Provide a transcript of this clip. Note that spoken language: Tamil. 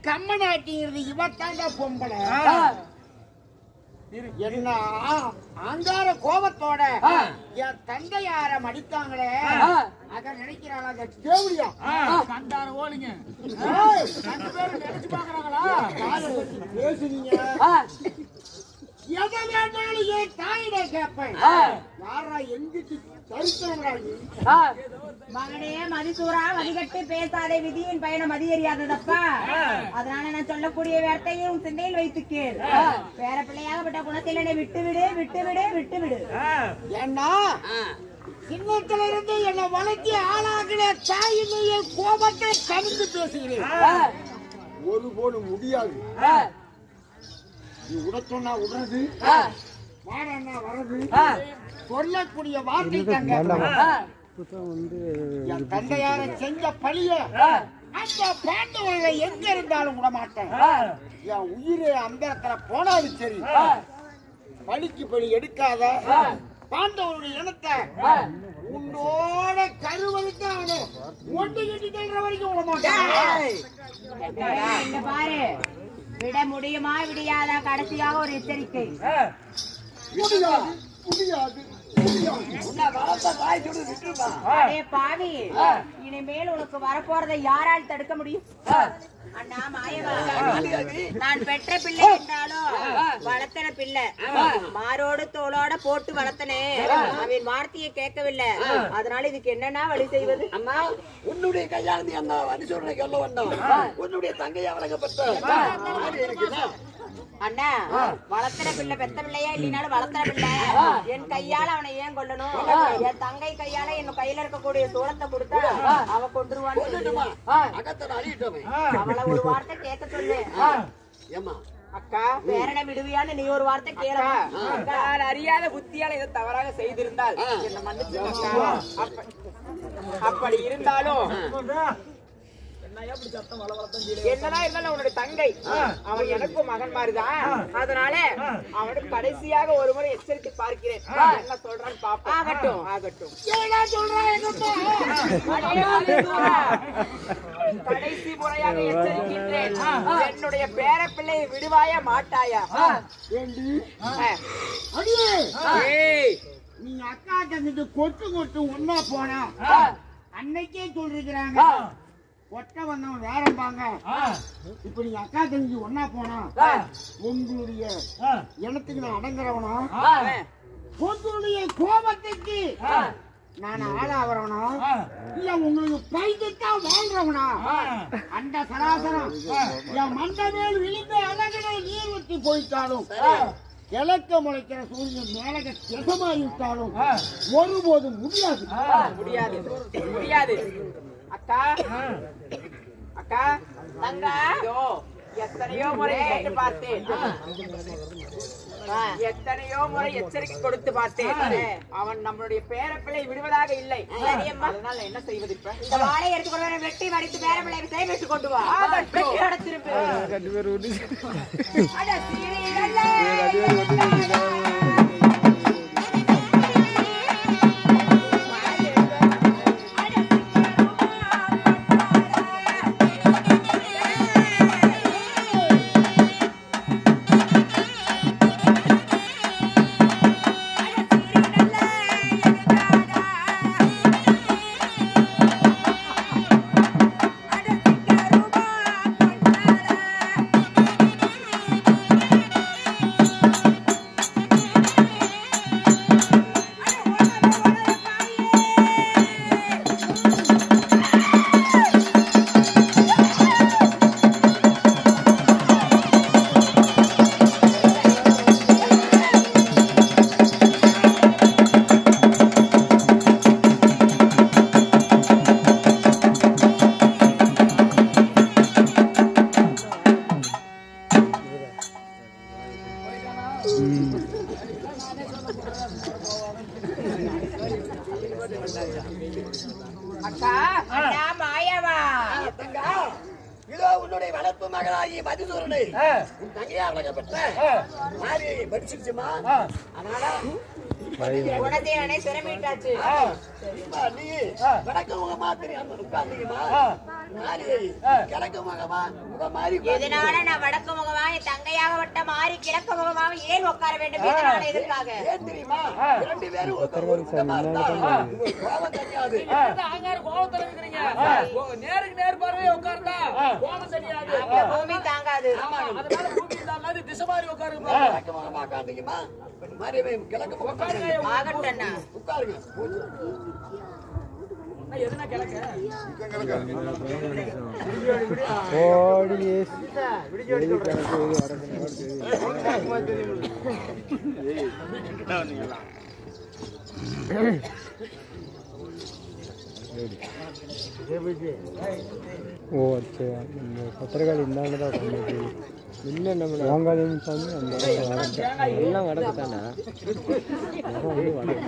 கம்மனாட்டிங்கிறது இவத்தாண்டா பொம்பளை. என்ன அங்கார கோபத்தோட என் தந்தையார மடித்தாங்களே அத நினைக்கிறாளா? தேவடியா கண்டார ஓடுங்க நினைச்சு பாக்குறாங்களா? பேசுனீங்க எதை வேண்டாலும் என் தாயிட கேட்பேன். யாரா எங்கிட்டு மகனே மதிசூரா மதிகட்டு பேசாதே, விதியின் பயணம் மதியறியாததப்பா. அதனால நான் சொல்லக்கூடிய வார்த்தையும் சிந்தையில் வைத்து கேள். பேர பிள்ளையாகப்பட்ட குணத்தில் என்னை விட்டு விடு விட்டு விடு விட்டு விடு. ஏன்னா சின்னத்துல இருந்து என்னை வளர்த்தி ஆளாகிற தாயினுடைய கோபத்தை கவிழ்ந்து பேசுகிறேன். ஒருபோது முடியாது. நீ உட சொன்னா உடனது, வாடன்னா வரது, சொல்லக்கூடிய வார்த்தை என் தந்தையார செஞ்ச பழிய அந்த பாண்டவர்களை எங்க இருந்தாலும் விட மாட்டேன். என் உயிரே அந்தரத்துல போனாலும் சரி, பழிக்கு பழி எடுக்காத பாண்டவருடைய இனத்தை உன்னோட கருவறுத்து ஒன்று கட்டி தள்ளுற வரைக்கும் விட மாட்டேன். பாரு, விட முடியுமா விடியாதா? கடைசியாக ஒரு எச்சரிக்கை. முடியாது முடியாது. பாவி, இனிமேல் உனக்கு வரப்போறதை யாரால் தடுக்க முடியும்? அண்ணா மாயவா, நான் பெற்ற பிள்ளை என்றாலும் வளர்த்தன பிள்ளை, மாரோடு தோளோட போட்டு வளர்த்தனே. அவன் வார்த்தையை கேட்கவில்லை. அதனால இதுக்கு என்னன்னா வழி செய்வது? அம்மா, உன்னுடைய கையாளி அண்ணா வழி சொல்ற சொல்ல வந்தோம். உன்னுடைய தங்கையா வழங்கப்பட்ட அண்ணா, வளர்த்தன பிள்ளை பெத்த பிள்ளையா இல்லைனாலும் வளர்த்தன பிள்ளை. என் கையால அவனை ஏன் கொல்லணும்? என் தங்கை கையால என் கையில இருக்கக்கூடிய சோளத்தை கொடுத்தா அவ கொண்டுருவான்னு அவளை ஒரு வார்த்தை கேட்க சொல்லு. அக்கா, பேரனை விடுவியான்னு நீ ஒரு வார்த்தை கேள. நான் அறியாத புத்தியால இதை தவறாக செய்திருந்தால் என்ன மன்னிச்சுக்கா. அப்படி இருந்தாலும் என்னதான் இருந்தாலும் அவனுடைய தங்கை, அவன் எனக்கும் மகன் மாதிரிதான். அதனால அவனுக்கு கடைசியாக ஒரு முறை எச்சரித்து பார்க்கிறேன். என்ன சொல்றான்னு பாப்போம். ஆகட்டும் ஆகட்டும். கடைசி முறையாக எச்சரிக்கின்றேன். என்னுடைய பேர பிள்ளையை விடுவாயா மாட்டாயா? நீ அக்கா தங்கிட்டு கொட்டு கொட்டு ஒன்னா போனா அன்னைக்கே சொல்லிருக்கிறாங்க, ஒட்ட வந்தவன் வேறம்பாங்க. இப்ப நீங்க அக்கா தங்கி ஒன்னா போனா உங்களுடைய இனத்துக்கு நான் அடங்குறவனா? உங்களுடைய கோபத்துக்கு நான் ஆளாகிறவனா? இல்ல உங்களுக்கு பைத்தான் வாழ்றவனா? அந்த சராசரம் என் மண்டமேல் விழுந்து அழகின நீர் ஊற்றி போயிட்டாலும், கிழக்க முளைக்கிற சூரியன் மேலக திசமாயிட்டாலும் ஒருபோதும் முடியாது முடியாது முடியாது. அக்கா அக்கா தங்கா, எத்தனையோ முறை கேட்டு பார்த்தேன், எத்தனையோ முறை எச்சரிக்கை கொடுத்து பார்த்தேன். அவன் நம்மளுடைய பேரப்பிள்ளை விடுவதாக இல்லை. அதனால என்ன செய்வது? இப்ப இந்த வாழை எடுத்துக்கொண்டு வெட்டி மறித்து பேரப்பிள்ளை சேமித்து கொண்டு வா. திரும்பி அக்கா அண்ணா மாயவா தங்கா இதோ உன்னுடைய வளர்ப்பு மகளாகி மதிசூரனை உன் தங்கையா வளர்க்கப்பட்ட மாறி படிச்சிருச்சுமா. அதனால குணதேவனை திறமையிட்டாச்சு. நீ வடக்கு உங்க மாதிரி உட்கார்ந்தீங்கம்மா. கிழக்கு முகமா மாறி எதனால நான் வடக்கு முகமா என் தங்கையாக வட்ட மாறி கிழக்கு முகமாக ஏன் உட்கார வேண்டும் எதனால எதற்காக ஏன் தெரியுமா 2 பேரும் ஒரு குத்தமா இருந்தா கோபம் தெரியாது கோபம் தெரிவிக்கிறீங்க நேருக்கு நேர் பார்வையே உட்கார்ந்தா கோபம் தெரியாது பூமி தாங்காது அதனால பூமி இல்லாம திசை மாறி உட்காருங்க கிழக்கு முகமா காட்டுங்கம்மா மாறி கிழக்கு முகமா ஆகட்டண்ணா உட்காருங்க எதுனா கிழக்க ஓ अच्छा பத்திரகாளி இந்தாண்டதான் உட்காந்து இன்னும் நம்ம வாங்காதேன்னு சொன்னி அந்த எல்லாம் வடக்கு தானே வடக்கு